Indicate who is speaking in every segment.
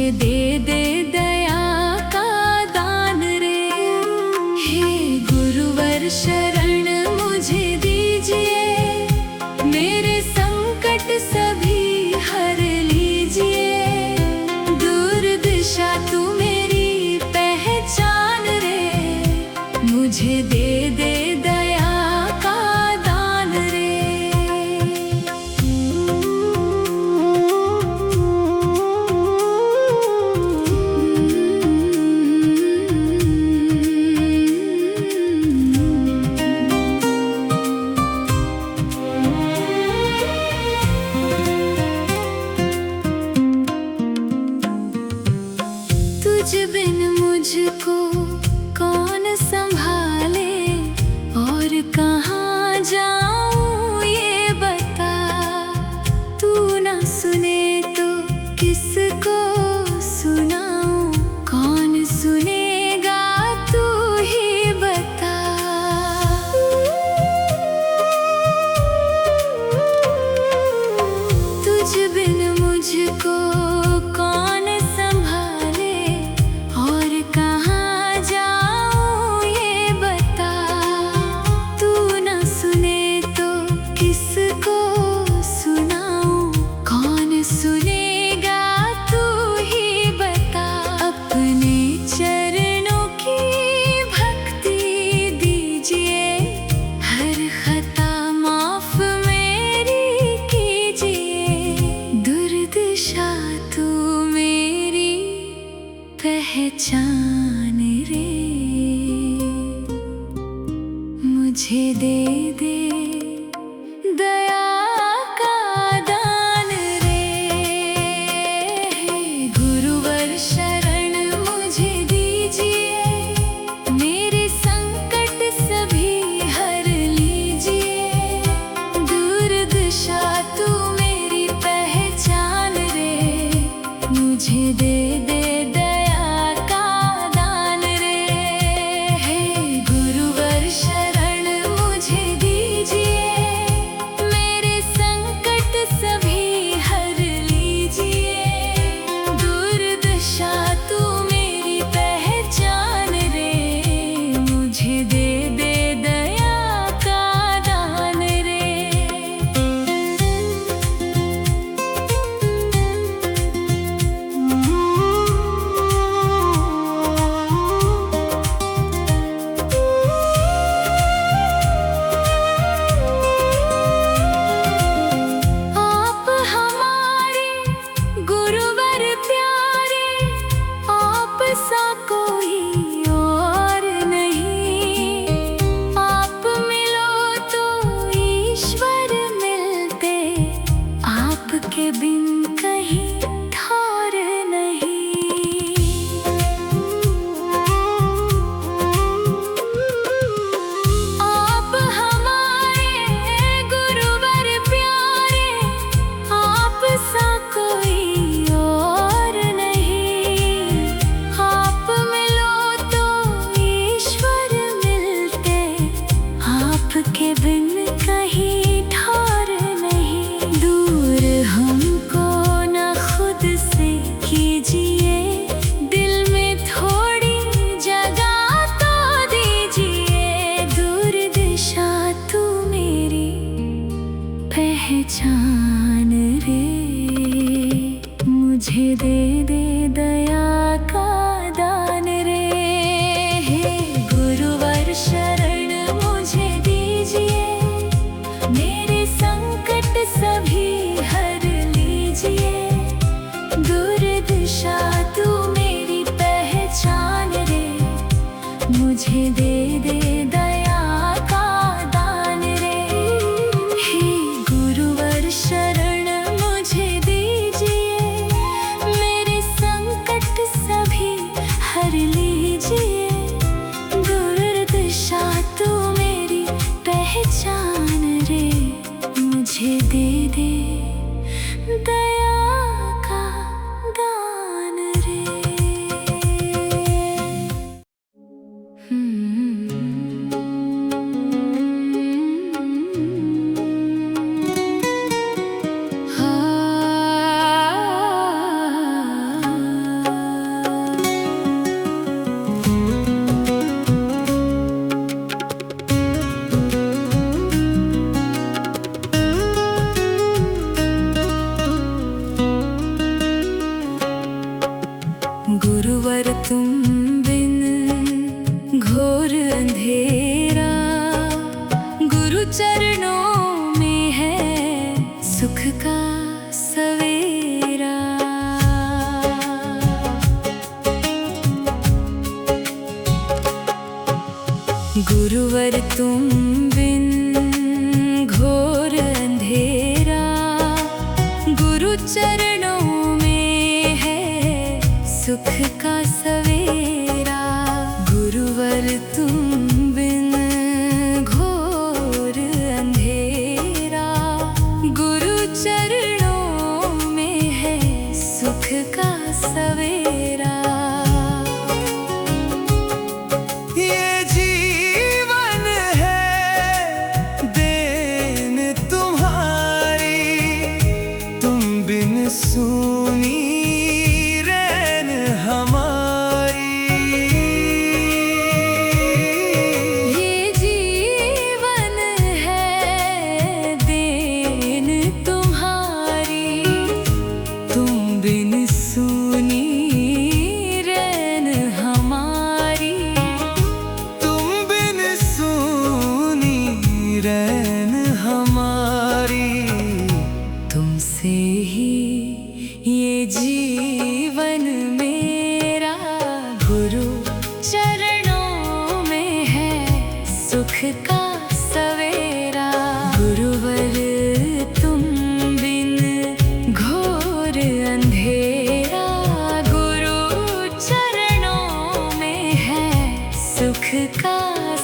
Speaker 1: मुझे दे दे दया का दान रे। हे गुरुवर शरण मुझे दीजिए, मेरे संकट सभी हर लीजिए। दुर्दशा तू मेरी पहचान रे, मुझे दे दे दया का दान रे। तुझ बिन मुझको कौन संभाले, और कहाँ जाऊँ ये बता। तू ना सुने तो किसको सुनाऊँ, कौन सुनेगा तू ही बता। तुझ बिन मुझको कौन संभाले, और कहाँ जाऊँ ये बता। तू ना सुने तो किसको सुनाऊँ, कौन सुनेगा तू ही बता। अपने चरणों की भक्ति दीजिए, हर खता माफ मेरी कीजिए। दुर्दशा तू मेरी पहचान रे, मुझे दे दे दया का दान रे। गुरुवर शरण मुझे दीजिए, मेरे संकट सभी हर लीजिए। दुर्दशा तू मेरी पहचान रे, मुझे दे दे दया का दान रे। हे गुरुवर शरण मुझे दीजिए, मेरे संकट सभी हर लीजिए। दुर्दशा तू मेरी पहचान रे, मुझे दे दे दया का दान रे। आप हमारे गुरुवर प्यारे, आप सा कोई और नहीं। आप मिलो तो ईश्वर मिलते, आपके बिन कहीं ठौर नहीं। आप हमारे गुरुवर प्यारे, आप सा कोई और नहीं। आप मिलो तो ईश्वर मिलते, आपके बिन कहीं ठौर नहीं। दूर हमको न खुद से कीजिए, दिल में थोड़ी जगह तो दीजिए। दुर्दशा तू मेरी पहचान रे, मुझे दे दे दया का दान रे। हे गुरुवर शरण मुझे दीजिए, मेरे संकट सभी हर लीजिए। दुर्दशा तू मेरी पहचान रे, मुझे दे दे दया का दान रे। हे गुरुवर शरण मुझे दीजिए, मेरे संकट गुरुवर तुम बिन घोर अंधेरा, गुरु चरणों में है सुख का सवेरा। गुरुवर तुम बिन घोर अंधेरा, गुरु चरणों में है सुख का सवेरा।
Speaker 2: सुनी रैन हमारी,
Speaker 1: ये जीवन है देन तुम्हारी, तुम बिन सुनी रैन हमारी,
Speaker 2: तुम बिन सुनी रैन हमारी।
Speaker 1: तुमसे ही ये जीवन मेरा, गुरु चरणों में है सुख का सवेरा। गुरुवर तुम बिन घोर अंधेरा, गुरु चरणों में है सुख का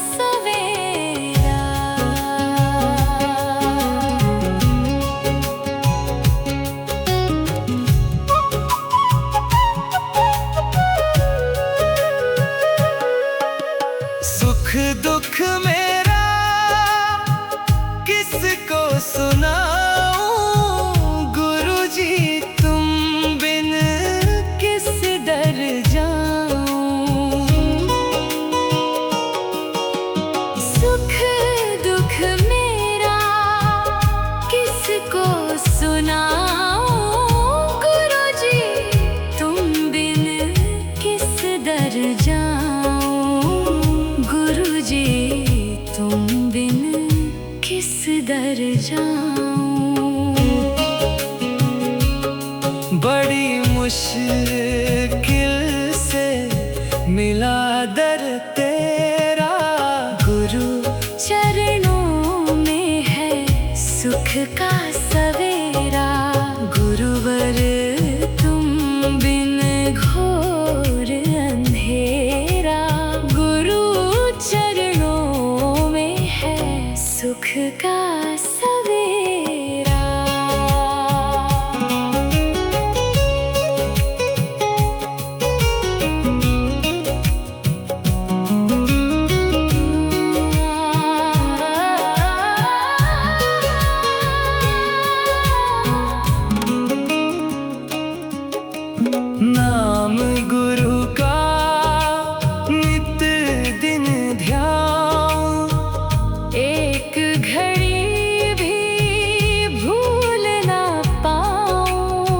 Speaker 1: सवेरा।
Speaker 2: सुख दुख मेरा किसको सुनाऊं, गुरु जी तुम बिन
Speaker 1: किस दर जाऊं। सुख दुख मेरा किसको सुनाऊं, गुरु जी तुम बिन किस दर जाऊं। गुरु जी तुम बिन किस दर जाऊं।
Speaker 2: बड़ी मुश्किल से मिला दर तेरा,
Speaker 1: गुरु चरणों में है सुख का सवेरा। गुरुवर तुम बिन घोर अंधेरा, गुरु चरणों में है सुख का सवेरा।
Speaker 2: नाम गुरु का नित दिन ध्यान,
Speaker 1: एक घड़ी भी भूल ना पाऊं।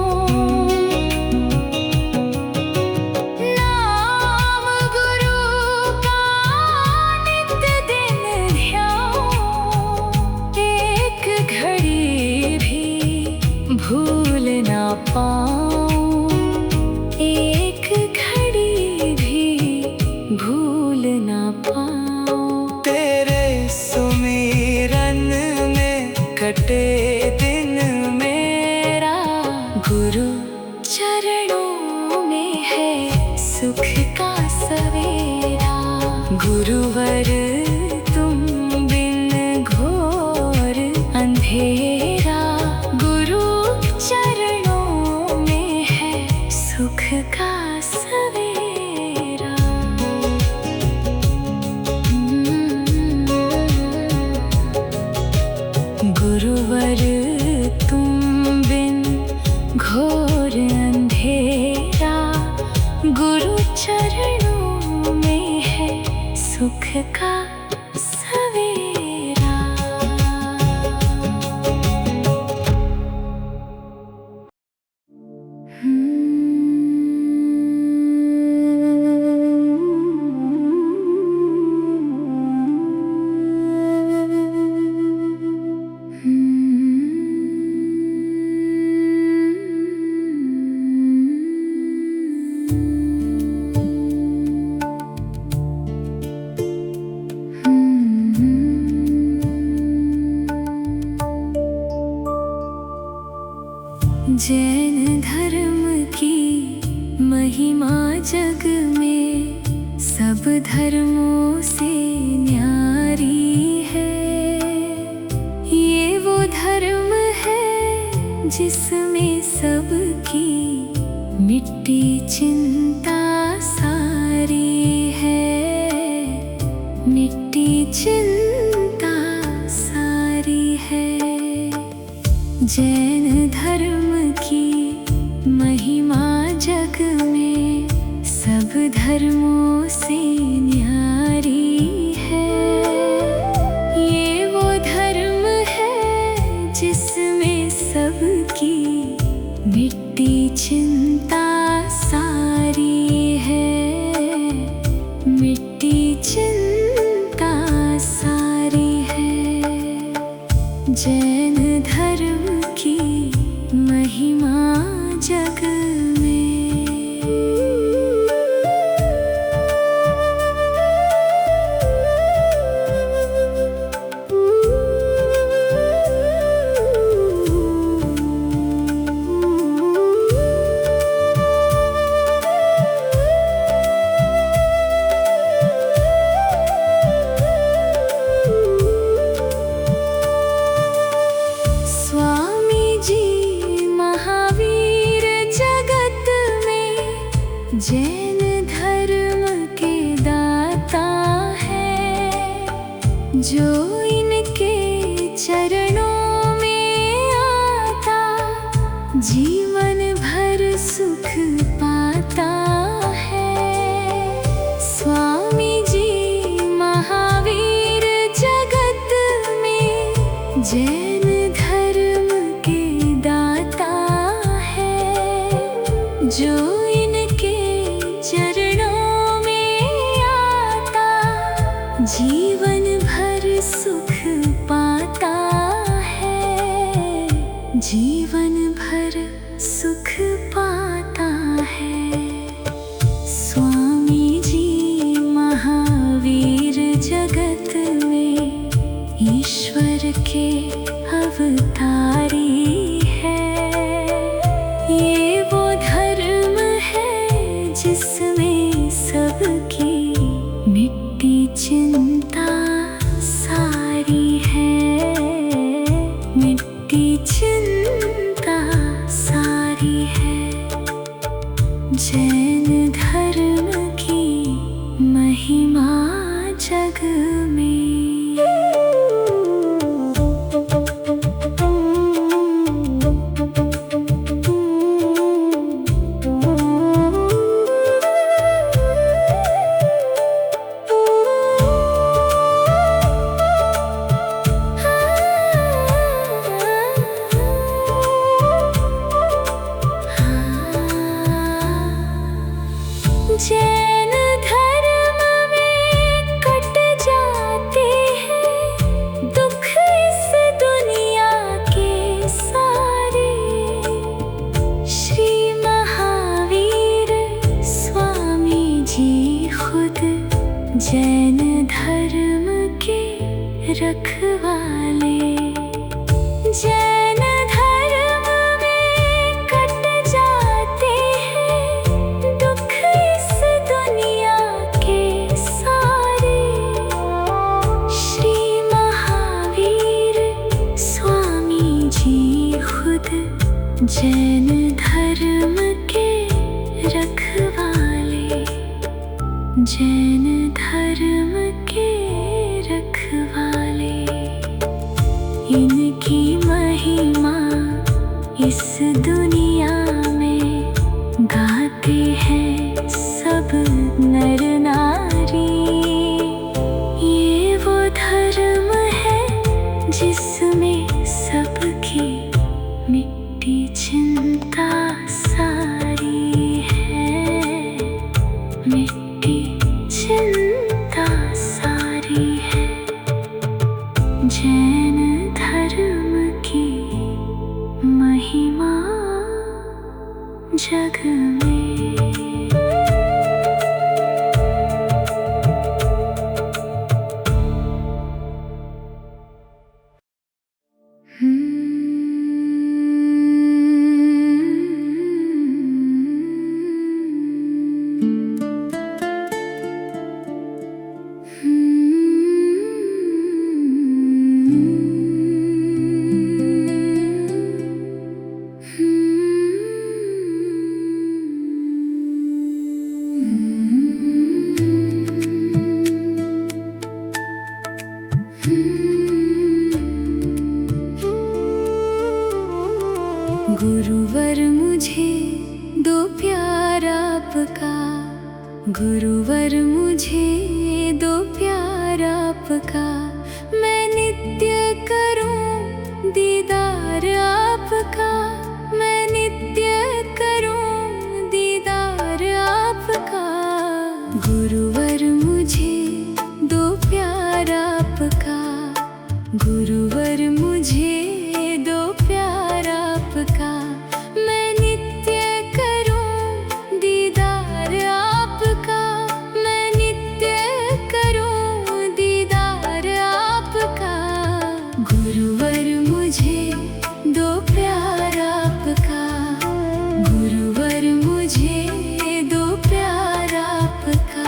Speaker 1: नाम गुरु का नित दिन ध्यान, एक घड़ी भी भूल ना पाऊं। एक घड़ी भी भूल ना पाऊं।
Speaker 2: तेरे सुमिरन में
Speaker 1: कटे दिन मेरा, गुरु चरणों में है सुख का सवेरा। गुरुवर तुम बिन घोर अंधेरा, गुरु चरणों में है सुख का सवेरा। गुरुवर तुम बिन घोर अंधेरा, गुरु चरणों में है सुख का सवेरा। महिमा जग में सब धर्मों से न्यारी है। ये वो धर्म है जिसमें सबकी मिट्टी चिंता सारी है। मिट्टी चिंता सारी है। जैन धर्म की महिमा जग में सब धर्मों से न्यारी है। ये वो धर्म है जिसमें सबकी मिट्टी चिंता सारी है। मिट्टी चिंता सारी है। जैन धर्म की महिमा जग में। जैन धर्म के दाता है। जो इनके चरणों में आता जीवन भर सुख पाता है। स्वामी जी महावीर जगत में जैन धर्म के दाता है। जो चरणों में आता जीवन भर सुख पाता है। जीवन भर सुख पाता है। स्वामी जी महावीर जगत में ईश्वर के अवतारी है। ये वो धर्म है जिसमें सबकी मिट्टी चिंता सारी है। मिट्टी चिंता सारी है। जैन धर्म की महिमा जग में। जैन धर्म में कट जाते हैं दुख इस दुनिया के सारे। श्री महावीर स्वामी जी खुद जैन धर्म के रखवाले। जैन धर्म में कट जाते हैं दुख इस दुनिया के सारे। श्री महावीर स्वामी जी खुद जैन धर्म के रखवाले। जैन धर्म के रखवाले। इनकी महिमा इस दुनिया में गाते हैं सब नर नारी। ये वो धर्म है जिसमें सबकी मिट्टी चिंता सारी है। मिट्टी चिंता सारी है। जैन धर्म की महिमा जग में। गुरुवर मुझे दो प्यार आपका, मैं नित्य करूं दीदार आपका, मैं नित्य करूं दीदार आपका। गुरुवर मुझे दो प्यार आपका, गुरुवर मुझे दो प्यार आपका, मैं नित्य करूं दीदार आपका, मैं नित्य करूं दीदार आपका। गुरुवर मुझे दो प्यार आपका, गुरुवर मुझे दो प्यार आपका।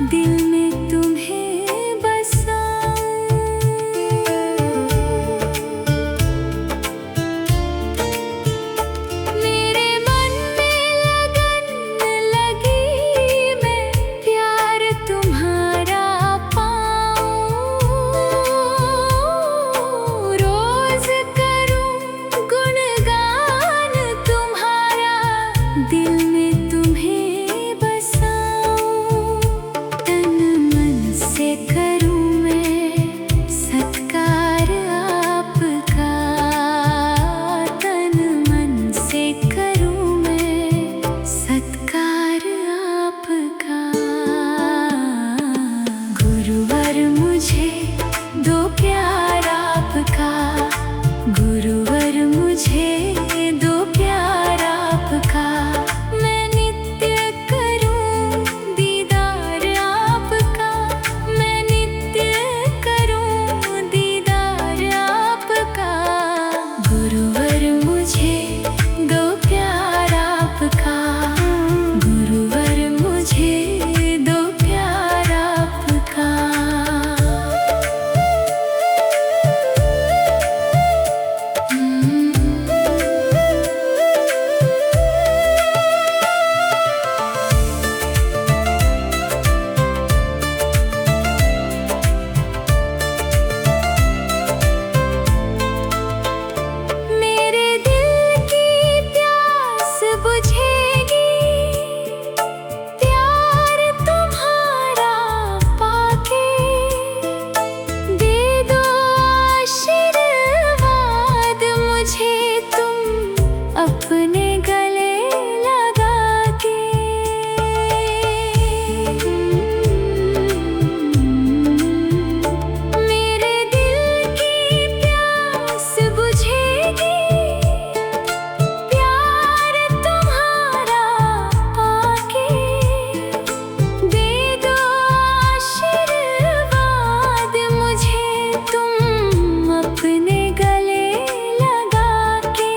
Speaker 1: दिल में तुम्हें बसाऊं, मेरे मन में लगन लगी, मैं प्यार तुम्हारा पाऊं। रोज करूं गुणगान तुम्हारा, दिल में तुम्हें बसाऊं। तन मन से करूं मैं सत्कार आपका, तन मन से करूं मैं सत्कार आपका। गुरुवर मुझे दो प्यार आपका, गुरुवर मुझे दो प्यार आपका, मैं नित्य करूं दीदार आपका, मैं नित्य करूं दीदार आपका। गुरुवर मुझे दो प्यार आपका, गुरुवर मुझे दो प्यार आपका। मेरे दिल की प्यास बुझेगी, प्यार तुम्हारा पाके, दे दो आशीर्वाद मुझे तुम अपने गले लगा के। मेरे दिल की प्यास बुझेगी, प्यार तुम्हारा पाके, दे दो आशीर्वाद मुझे तुम अपने गले लगा के।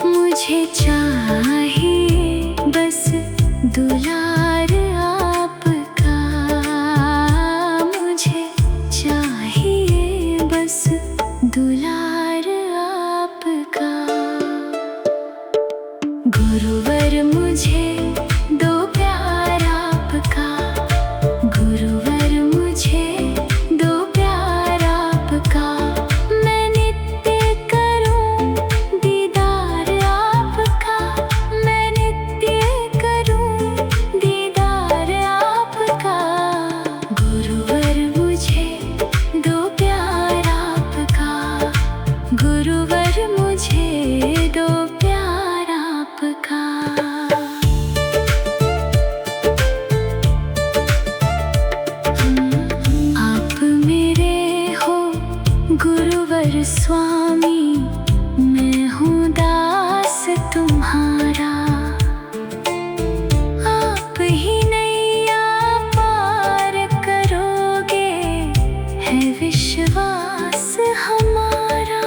Speaker 1: मुझे चाहिए बस दुलार आपका, मुझे चाहिए बस दुलार आपका। गुरुवर मुझे दो प्यार आपका, गुरुवर मुझे दो प्यार आपका, मैं नित्य करूं दीदार आपका, मैं नित्य करूं दीदार आपका। गुरुवर मुझे दो प्यार आपका, गुरुवर मुझे दो प्यार आपका। आप मेरे हो गुरुवर स्वामी, मैं हूँ दास तुम्हारा। आप ही नैया पार करोगे, है विश्वास हमारा।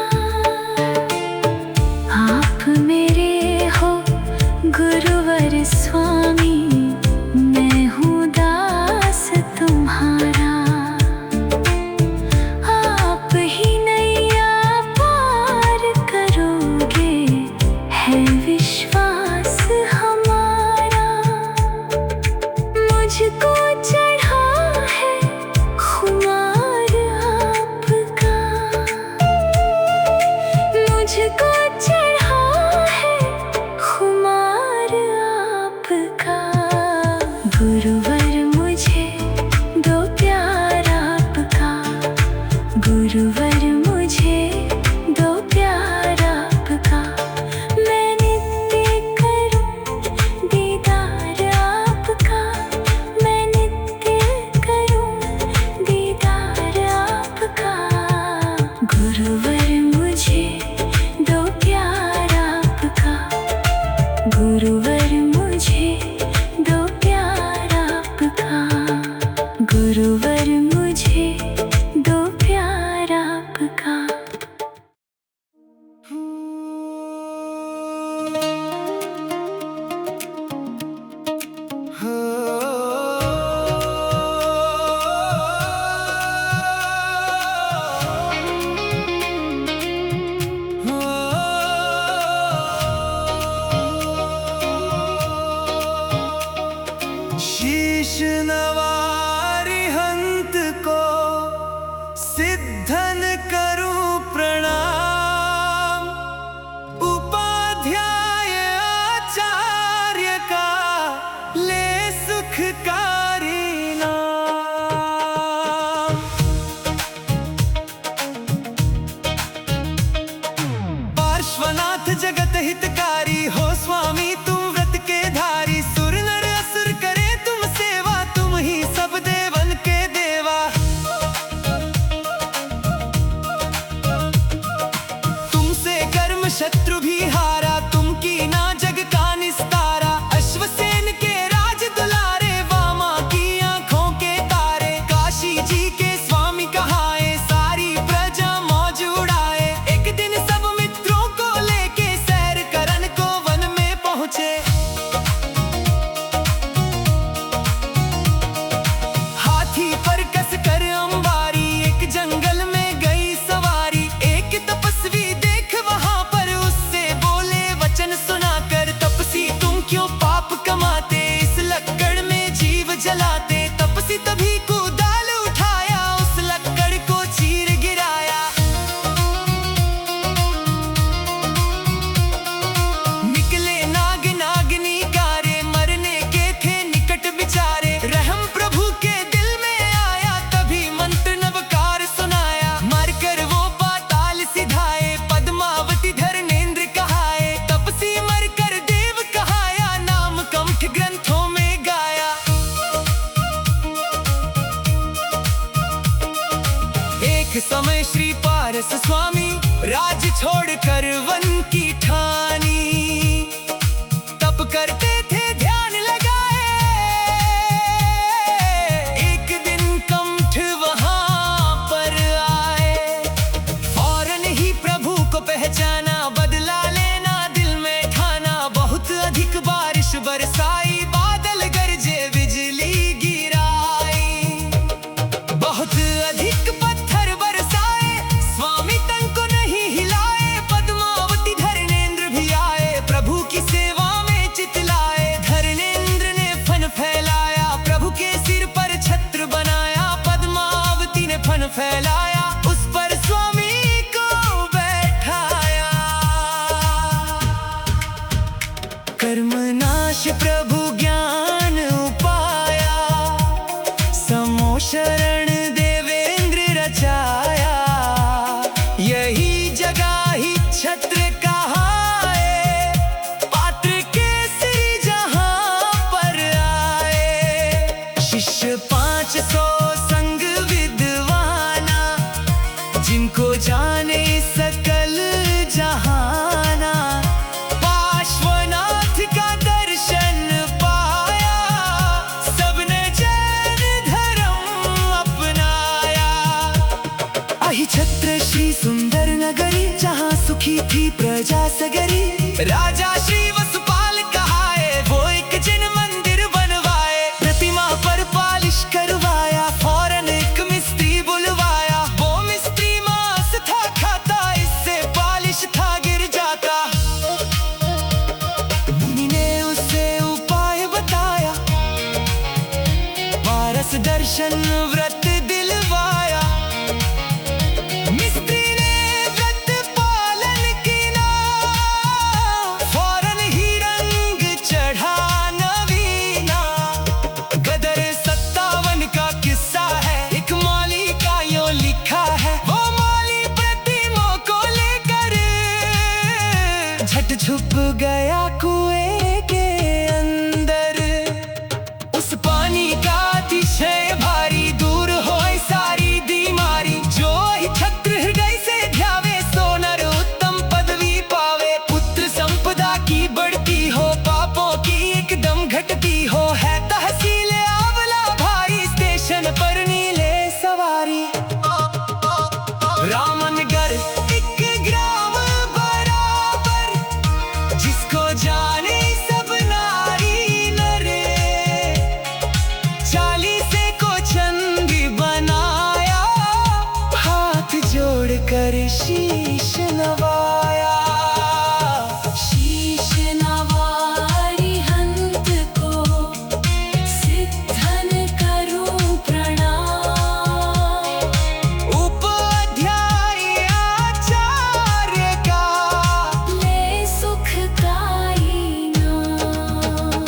Speaker 2: जगत हितकारी हो स्वामी तुम व्रत के धारी। सुर नर असुर करे तुम सेवा, तुम ही सब देवन के देवा। तुमसे कर्म शत्रु भी हारा, तुम कीना जग का निस्तारा। अश्वसेन के राज दुलारे, वामा की आंखों के तारे। काशी जी के स्वामी कहाए, सारी प्रजा मौज उड़ाए। एक दिन सब मित्रों को लेके सैर करन को वन में पहुंचे। हाथी पर कस कर अंबारी, एक जंगल में गई सवारी। एक तपस्वी देख वहां पर, उससे बोले वचन सुनाकर। तपसी तुम क्यों पाप कमाते, इस लक्कड़ में जीव जलाते। तपसी तभी कुदाल उठाया, उस लक्कड़ को चीर गिराया। निकले नाग नागिनी कारे, मरने के थे निकट बिचारे। रहम प्रभु के दिल में आया, तभी मंत्र नवकार सुनाया। मारकर वो पाताल सिधाए, पद्मावती धर्मेंद्र कहाए। तपसी मरकर देव कहाया, नाम कंठ ग्रंथों में गाया। एक समय श्री पारस स्वामी राज छोड़कर वन की ठानी। तप करते थे ध्यान लगाए, एक दिन कंठ वहां पर आए। फौरन ही प्रभु को पहचाना, बदला लेना दिल में ठाना। बहुत अधिक बारिश बरसाई, बादल गरजे बिजली गिराई। बहुत अधिक पत्थर बरसाए, स्वामी तन को नहीं हिलाए। पद्मावती धर्मेंद्र भी आए, प्रभु की सेवा में चितलाए। धर्मेंद्र ने फन फैलाया, प्रभु के सिर पर छत्र बनाया। पद्मावती ने फन फैलाया, उस पर स्वामी को बैठाया। कर्मनाश प्रभु ज्ञान उपाया, समो शरण देवेंद्र रचाया। यही जगह ही छत्र कहाए, पात्र के श्री जहां पर आए। शिष्य 500 संग विद्वाना, जिनको जाने सकल जहाना। पार्श्वनाथ का दर्शन पाया, सबने जैन धर्म अपनाया। अहि छत्र श्री सुंदर नगरी, जहाँ सुखी थी प्रजा सगरी। राजा श्री वसुपाल कहाए, वो एक जिन मंदिर बनवाए। प्रतिमा पर पालिश करवाया, फौरन एक मिस्त्री बुलवाया। वो मिस्त्री मांस था खाता, इससे पालिश था गिर जाता। मुनि ने उसे उपाय बताया, पारस दर्शन व्रत दिलवाया। मिस्त्री ने व्रत पालन किया, फौरन ही रंग चढ़ा नवीना। गदर 57 का किस्सा है, एक माली का यूं लिखा है। वो माली प्रतिमा को लेकर झट छुप गया कुएं के अंदर। उस पानी का अतिशय भारी, दूर होए सारी बीमारी। जो ही छत्र हृदय से ध्यावे, सो नर उत्तम पदवी पावे। पुत्र संपदा की बढ़ती हो, पापों की एकदम घटती हो। है तहसील आंवला भारी, स्टेशन पर नीले सवारी। रामनगर एक ग्राम बराबर, जिसको जाने सब नारी नरे। 40 को चंदी बनाया, हाथ जोड़कर शीश नवाया।
Speaker 1: शीश नवारी हंत को, सिद्धन करूं प्रणाम।
Speaker 2: उपाध्याय आचार्य का,
Speaker 1: ले सुख काई नाम।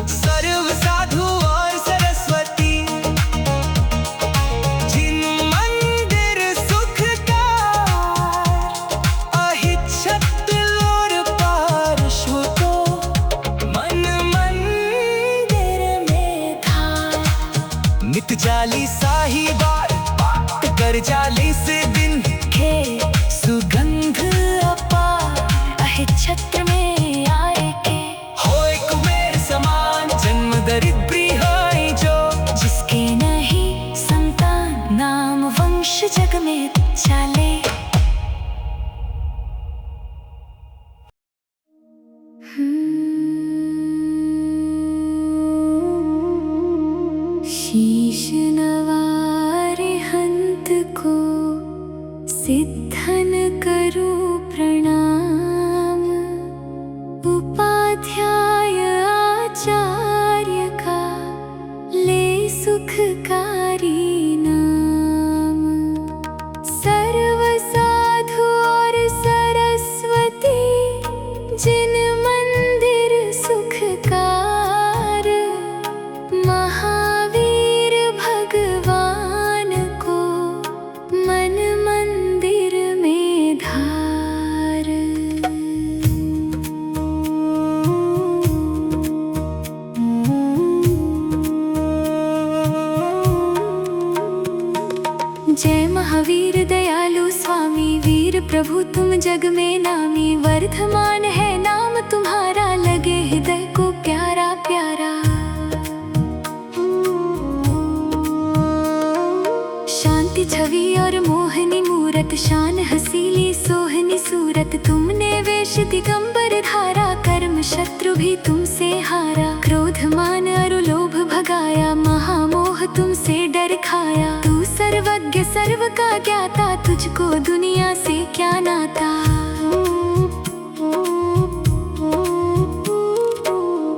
Speaker 2: सर्व साधु और सरस्वती, जिन मंदिर सुख का। अहित
Speaker 1: सिद्धन करूं प्रणाम, उपाध्याय आचार्य का ले सुखकारी नाम। सर्व साधु और सरस्वती जिन मंदिर सुखकार, महावीर भगवान को मन मंदिर में धार। जय महावीर दयालु स्वामी, वीर प्रभु तुम जग में नामी। वर्धमान है नाम तुम्हारा, लगे हृदय को प्यारा प्यारा। शांति छवि और मोहनी मूरत, शान हसीली सोहनी सूरत। तुमने वेश दिगंबर धारा, कर्म शत्रु भी तुमसे हारा। क्रोध मान और लोभ भगाया, महामोह तुमसे डर खाया। तू सर्वज्ञ सर्व का ज्ञाता, तुझको दुनिया से क्या नाता।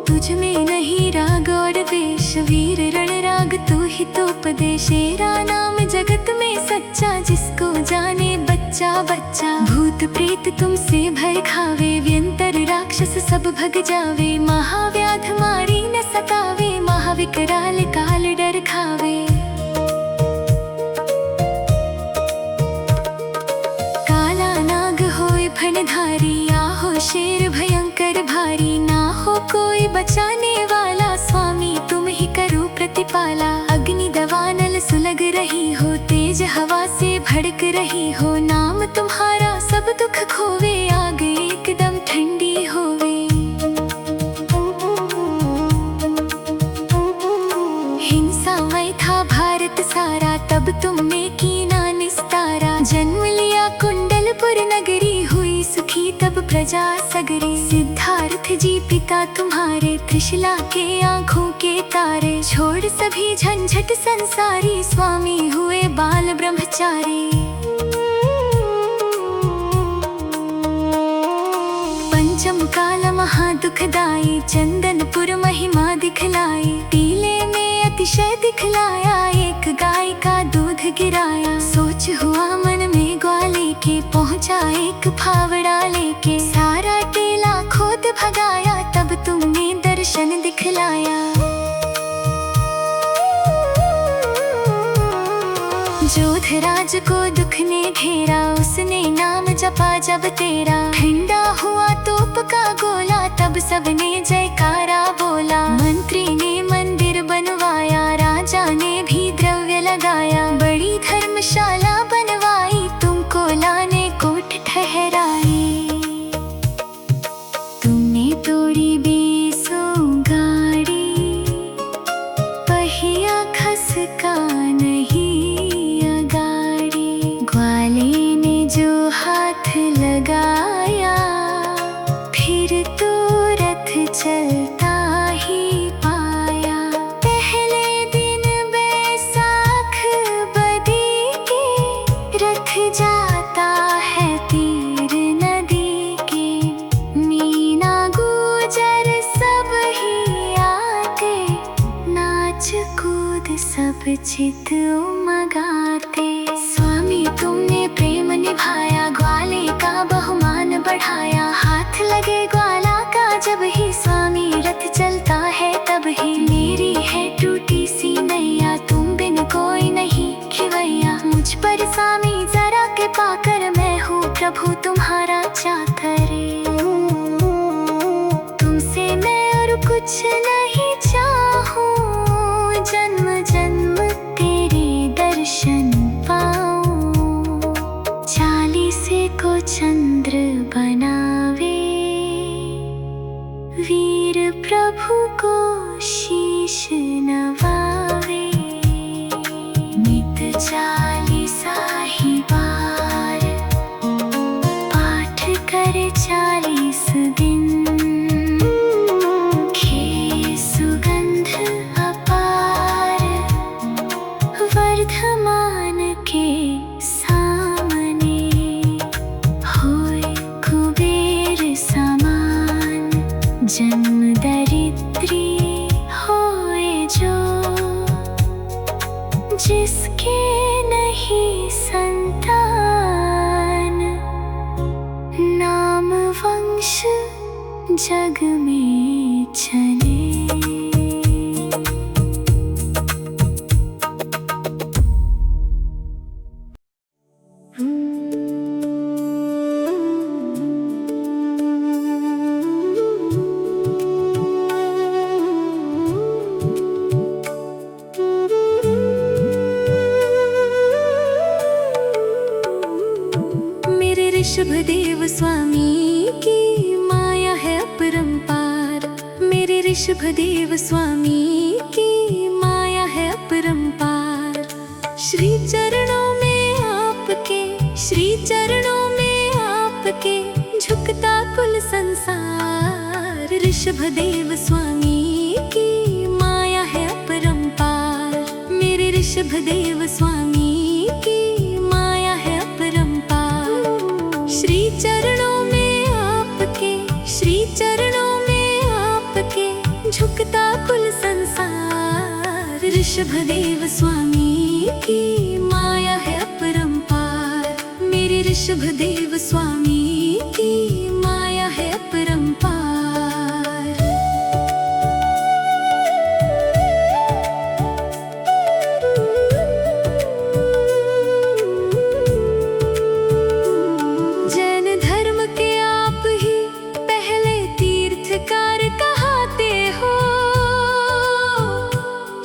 Speaker 1: तुझ में नहीं राग और द्वेष, वीर रण राग तू ही तो उपदेश। तेरा नाम जगत में सच्चा, जिसको जाने बच्चा बच्चा। भूत प्रेत तुमसे भय खावे, व्यंतर राक्षस सब भग जावे। महाव्याध मारी न सतावे, महाविकराल काल डर खावे। काला नाग होए फणधारी, आहो शेर भयंकर भारी। ना हो कोई बचाने वाला, स्वामी तुम ही करो प्रतिपाला। अग्नि दवानल सुलग रही हो, तेज हवा से भड़क रही हो। नाम तुम्हारा सब दुख खोवे, आग एकदम ठंडी होवे। हिंसामय था भारत सारा, तब तुमने कीना निस्तारा। जन्म लिया कुंडलपुर नगरी, हुई सुखी तब प्रजा सगरी। सिद्धार्थ जी पिता तुम्हारे, त्रिशला के आँखों के तारे। छोड़ सभी झंझट संसारी, स्वामी हुए बाल ब्रह्मचारी। पंचम काल महादुखदाई, चंदनपुर महिमा दिखलाई। टीले में अतिशय दिखलाया, एक गाय का दूध गिराया। सोच हुआ मन में ग्वाले के, पहुँचा एक फावड़ा लेके। सारा टीला खोद भगाया, तब तुमने दर्शन दिखलाया। जोधराज को दुख ने घेरा, उसने नाम जपा जब तेरा। ठंडा हुआ तोप का गोला, तब सबने जयकारा बोला। मंत्री ने मंदिर बनवाया, राजा ने भी द्रव्य लगाया। बड़ी धर्मशाला बनवाई, तुमको लाने कोट ठहराई। तुमने तोड़ी बीसों गाड़ी, पहिया खसका नहीं अगाड़ी। ग्वाले ने जो हाथ लगाया, फिर तो रथ चलता ही पाया। पहले दिन बैसाख बदी के, रथ जाता है तीर नदी के। मीना गुजर सब ही आते, नाच कूद सब चित उमगाते। स्वामी तुमने प्रेम निभाया, ग्वाले का बहुमान बढ़ाया। हाथ लगे ग्वाला का जब ही, स्वामी रथ चलता है तब ही। मेरी है टूटी सी नैया, तुम बिन कोई नहीं खिवैया। मुझ पर स्वामी जरा के पाकर, मैं हूँ प्रभु तुम्हारा चाकर। तुमसे मैं और कुछ नहीं चाहूँ, जन्म जन्म तेरे दर्शन पाऊँ। 40 को चंद्र बनावे, वीर प्रभु को शीश नवावे। नित 40 ही बार, पाठ करे 40 दिन। खे सुगंध अपार, वर्धमान के सामने। जग में चले। मेरे ऋषभदेव स्वामी की माया है अपरंपार। मेरे ऋषभदेव स्वामी की माया है अपरंपार। श्री चरणों में आपके, श्री चरणों में आपके झुकता कुल संसार। ऋषभदेव स्वामी की माया है अपरंपार। मेरे ऋषभदेव स्वामी की माया है अपरंपार। श्री चरणों में आपके, श्री चरणों में आपके झुकता कुल संसार। ऋषभदेव स्वामी की माया है अपरंपार। मेरे ऋषभदेव स्वामी की माया है अपरंपार। जैन धर्म के आप ही पहले तीर्थकार कहाते हो।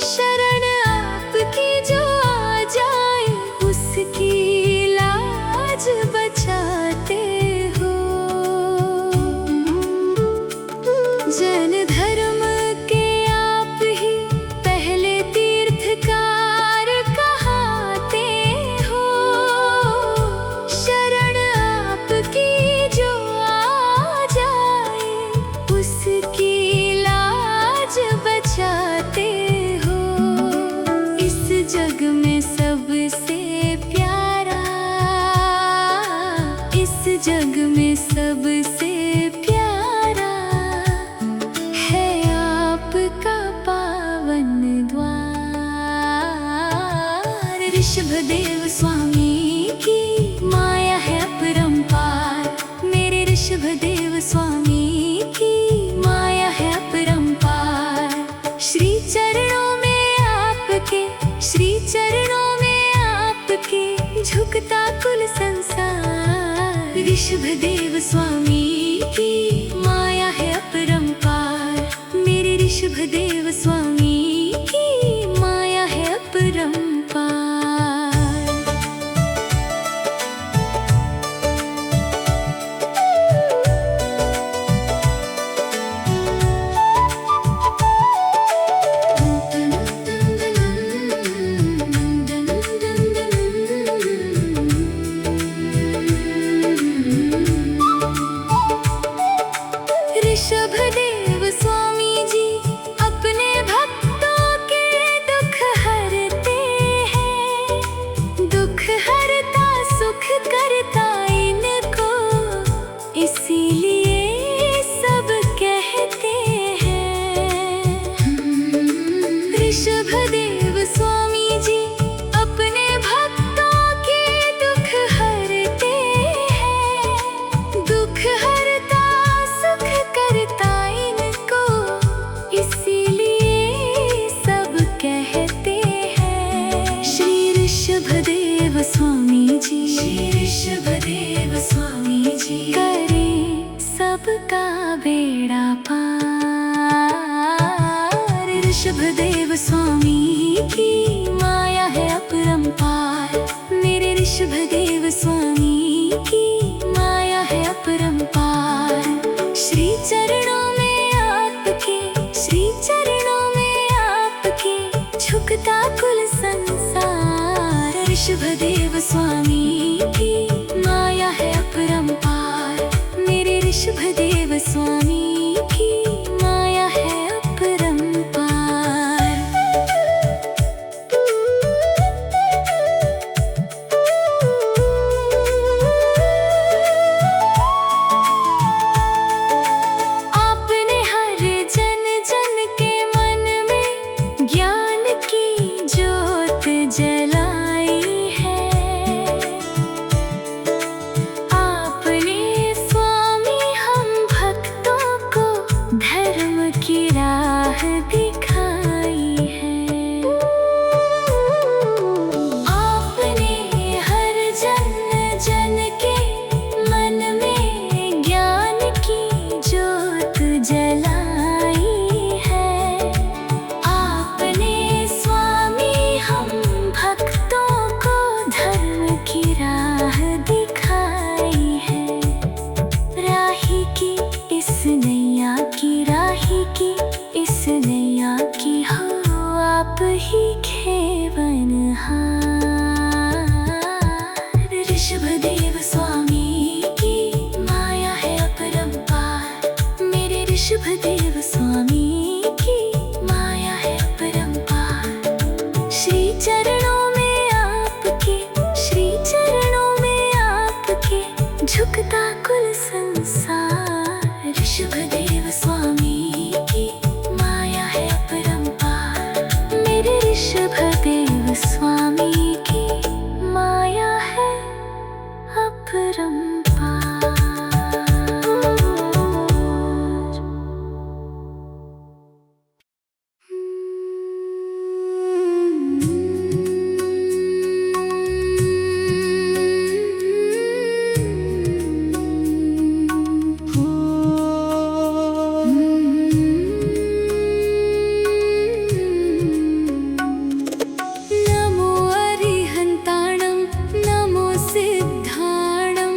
Speaker 1: शरण आपकी जो आ जाए उसकी लाज बचाते हो। जैन धर्म के आप ही पहले तीर्थकार कहाते हो। शरण आपकी जो आ जाए उसकी लाज बचाते हो। इस जग में सबसे प्यारा, इस जग में सबसे प्यारा है आपका पावन द्वार। ऋषभदेव स्वामी की माया है अपरंपार। मेरे ऋषभदेव स्वामी की माया है अपरंपार। श्री चरणों में आपके, श्री चरणों में आपके झुकता कुल संसार। ऋषभदेव स्वामी की माया है अपरंपार। मेरे ऋषभदेव स्वामी की माया है अपरंपार। ऋषभदेव स्वामी जी अपने भक्तों के दुख हरते हैं। दुख हरता सुख करता इनको, इसीलिए सब कहते हैं। ऋषभदेव स्वामी जी अपने भक्तों के दुख हरते हैं। दुख हरता सुख करता इनको, इसीलिए सब कहते हैं। श्री ऋषभदेव स्वामी जी, श्री ऋषभदेव स्वामी जी करें सबका बेड़ा पार। ऋषभदेव स्वामी की माया है अपरंपार। मेरे ऋषभदेव स्वामी की माया है अपरंपार। श्री चरणों में आपके, श्री चरणों में आपके झुकता कुल संसार। ऋषभदेव स्वामी की माया है अपरंपार। मेरे ऋषभदेव स्वामी की माया है अपरंपार। आपने हर जन जन के मन में ज्ञान की ज्योत जलाई है। नमो अरिहन्ताणं नमो सिद्धाणं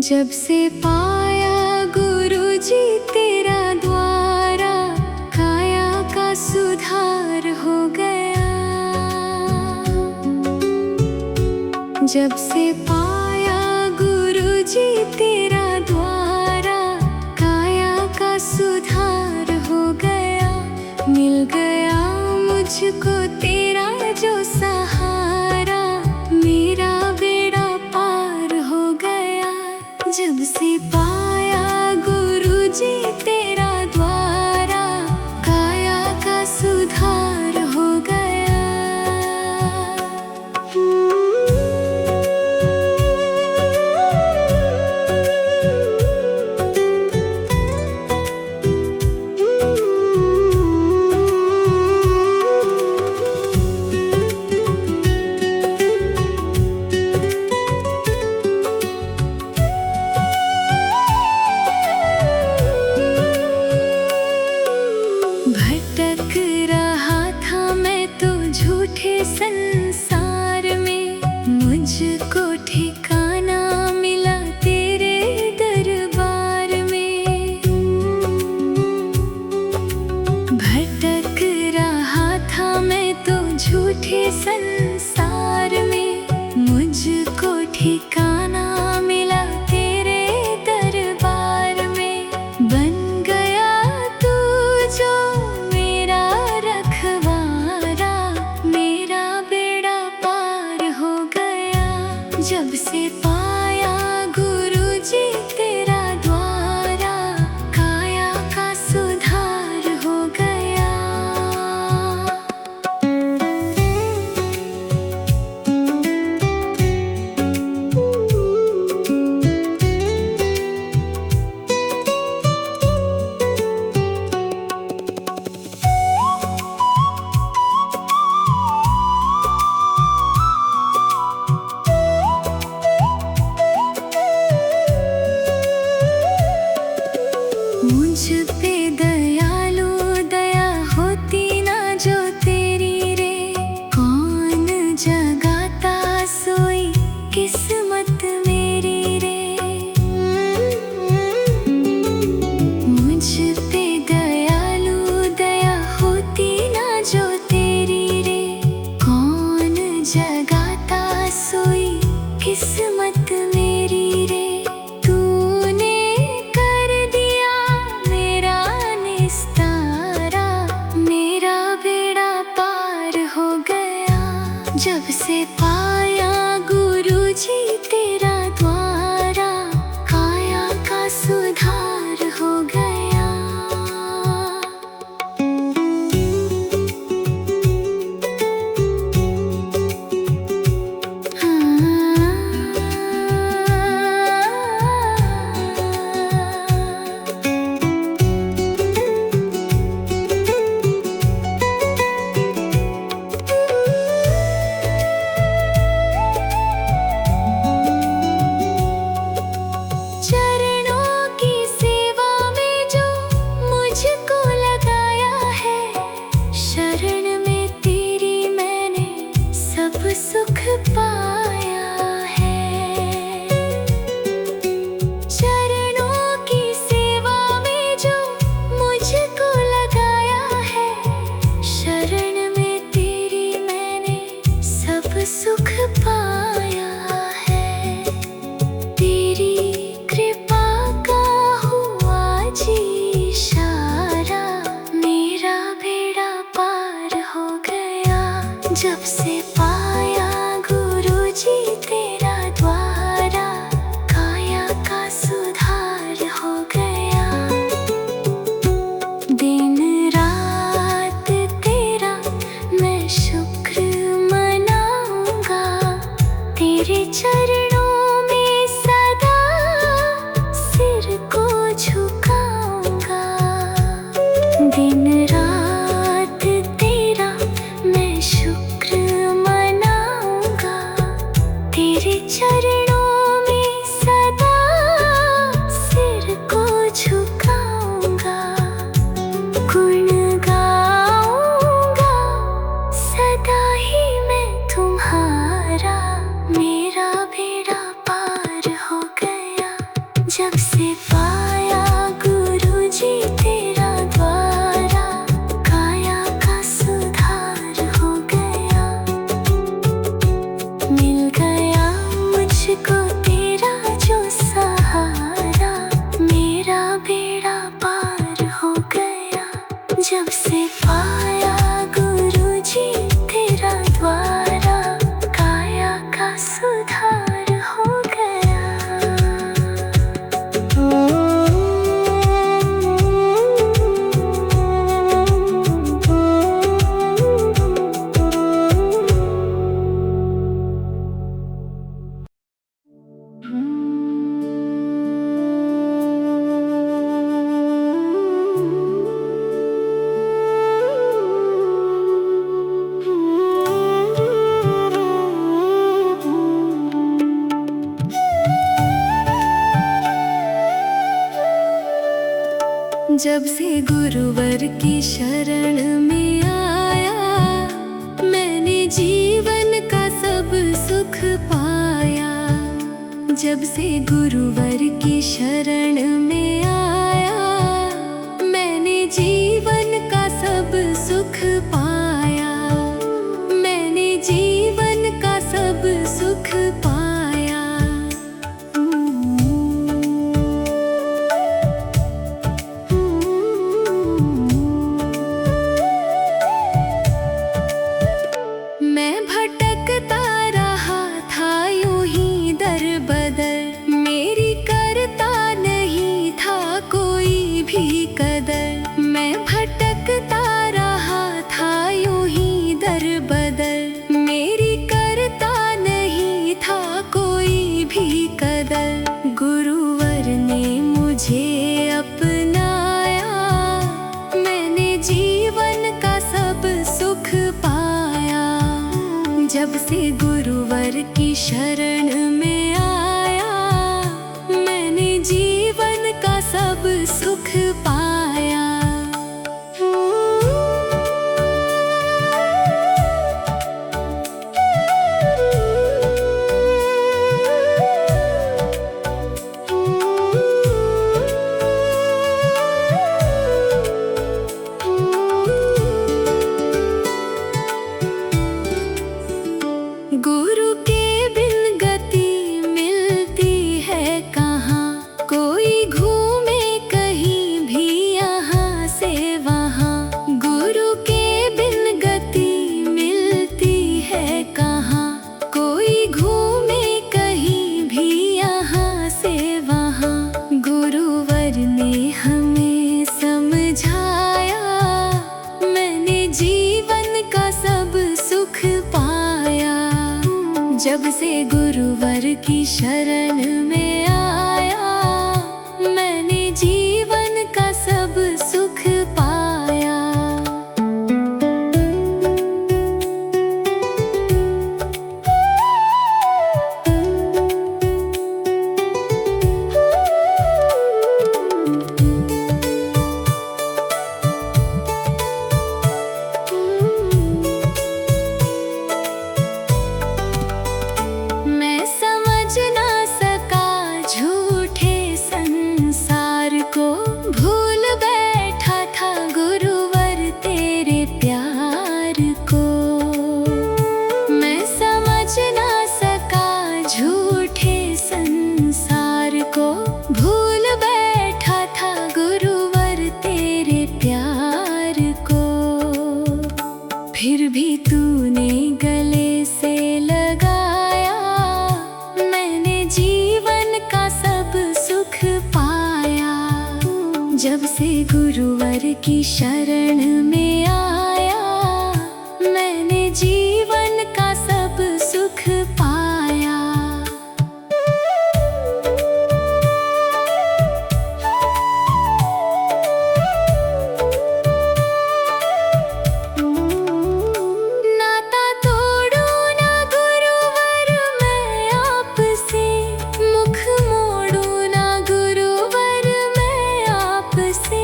Speaker 1: जब से पाया गुरुजी तेरा द्वारा, काया का सुधार हो गया। जब से पाया गुरुजी तेरा द्वारा, काया का सुधार हो गया। मिल गया मुझको तेरा जो सहारा, मेरा बेड़ा पार हो गया। जब से पाया गुरुजी तेरा द्वारा, काया का सुधार हो गया। भटक रहा था मैं तो झूठे संसार में, मुझको ठिकाना मिला तेरे दरबार में। भटक रहा था मैं तो झूठे संसार में, मुझको ठिकाना मिला तेरे दरबार में। बन गया तू जो मेरा रखवारा, मेरा बेड़ा पार हो गया। जब से पाया गुरुजी तेरा द्वारा, काया का सुधार हो गया। मुझ पे दयालु दया होती ना जो तेरी रे, कौन जगाता सोई किस्मत मेरी रे। मुझ पे दयालु दया होती ना जो तेरी रे, कौन जगाता सोई किस्मत मेरी रे। तूने कर दिया मेरा निस्तारा, मेरा बेड़ा पार हो गया। जब से पाया गुरुजी तेरा द्वारा, काया का सुधार हो गया। चरणों की सेवा में जो मुझको लगाया है, शरण में तेरी मैंने सब सुख पाया है। चरणों की सेवा में जो मुझको लगाया है, शरण में तेरी मैंने सब सुख पाया है। तेरी कृपा का हुआ जी इशारा, मेरा बेड़ा पार हो गया। जब से पाया गुरुजी तेरा द्वारा, काया का सुधार हो गया। दिन रात तेरा मैं शुक्र मनाऊंगा, तेरे चरणों में सदा सिर को झुकाऊंगा। दिन रात तेरा मैं शुक्र जब से गुरुवर की शरण में आया, मैंने जीवन का सब सुख पाया। जब से गुरुवर की शरण में आया, मैंने जीवन का सब सुख पाया। मैंने जीवन का सब सुख पाया। मैं भटकता रहा था यूं ही दर बदर, मेरी करता नहीं था कोई भी कदर। मैं भटकता रहा था यूं ही दर बदर, मेरी करता नहीं था कोई भी कदर। गुरुवर ने मुझे अपनाया, मैंने जीवन का सब सुख पाया। जब से गुरुवर की शरण में आया, मैंने जीवन का सब सुख पाया। गुरु के बिन गति मिलती है कहाँ, कोई घूमे कहीं भी यहाँ से वहाँ। गुरु के बिन गति मिलती है कहाँ, कोई घूमे कहीं भी यहाँ से वहाँ। गुरुवर ने हमें समझाया, मैंने जीवन का सब सुख पाया। जब से गुरुवर की शरण में आया, मैंने जीवन का सब सुख पाया। मैं समझ ना सका झूठे संसार को, भूल बैठा था गुरुवर तेरे प्यार को। मैं समझ ना सका झूठे संसार को, भूल बैठा था गुरुवर तेरे प्यार को। फिर भी तूने गले से लगाया, मैंने जीवन का सब सुख पाया। जब से गुरुवर की शरण में आया, मैंने जीवन का सब सुख पाया। नाता तोड़ू ना गुरुवर मैं आपसे, मुख मोड़ू ना गुरुवर मैं आपसे।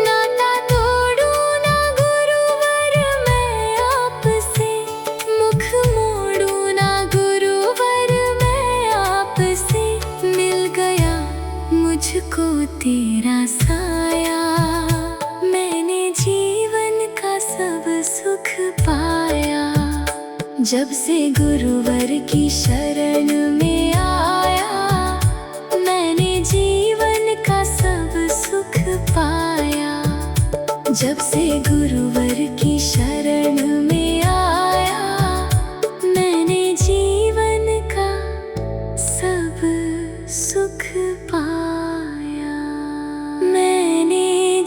Speaker 1: नाता तोड़ू ना गुरुवर मैं आपसे, मुख मोड़ू ना गुरुवर मैं आपसे। मिल गया मुझको तेरा साया, मैंने जीवन का सब सुख पाया। जब से गुरुवर की शरण में आया, मैंने जीवन का सब सुख पाया। जब से गुरुवर की शरण में आया, मैंने जीवन का सब सुख पाया। मैंने